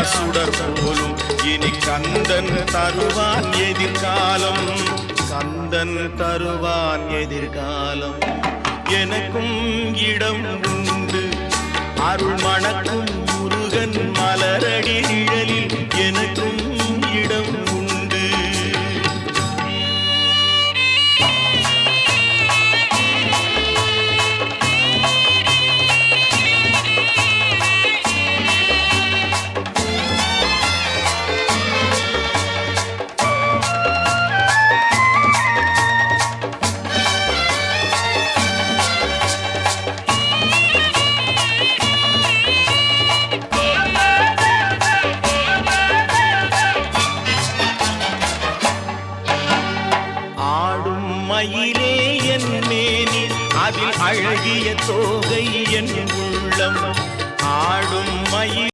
சுடர் போலும் இனி கந்தன் தருவான் எதிர்காலம். கந்தன் தருவான் எதிர்காலம். எனக்கும் இடம் உண்டு அருள் மணக்கும் முருகன் மலரடி நிழலில் எனக்கும் இடம் உண்டு. மயிலே என் மேனி அதில் அழகிய தோகை என்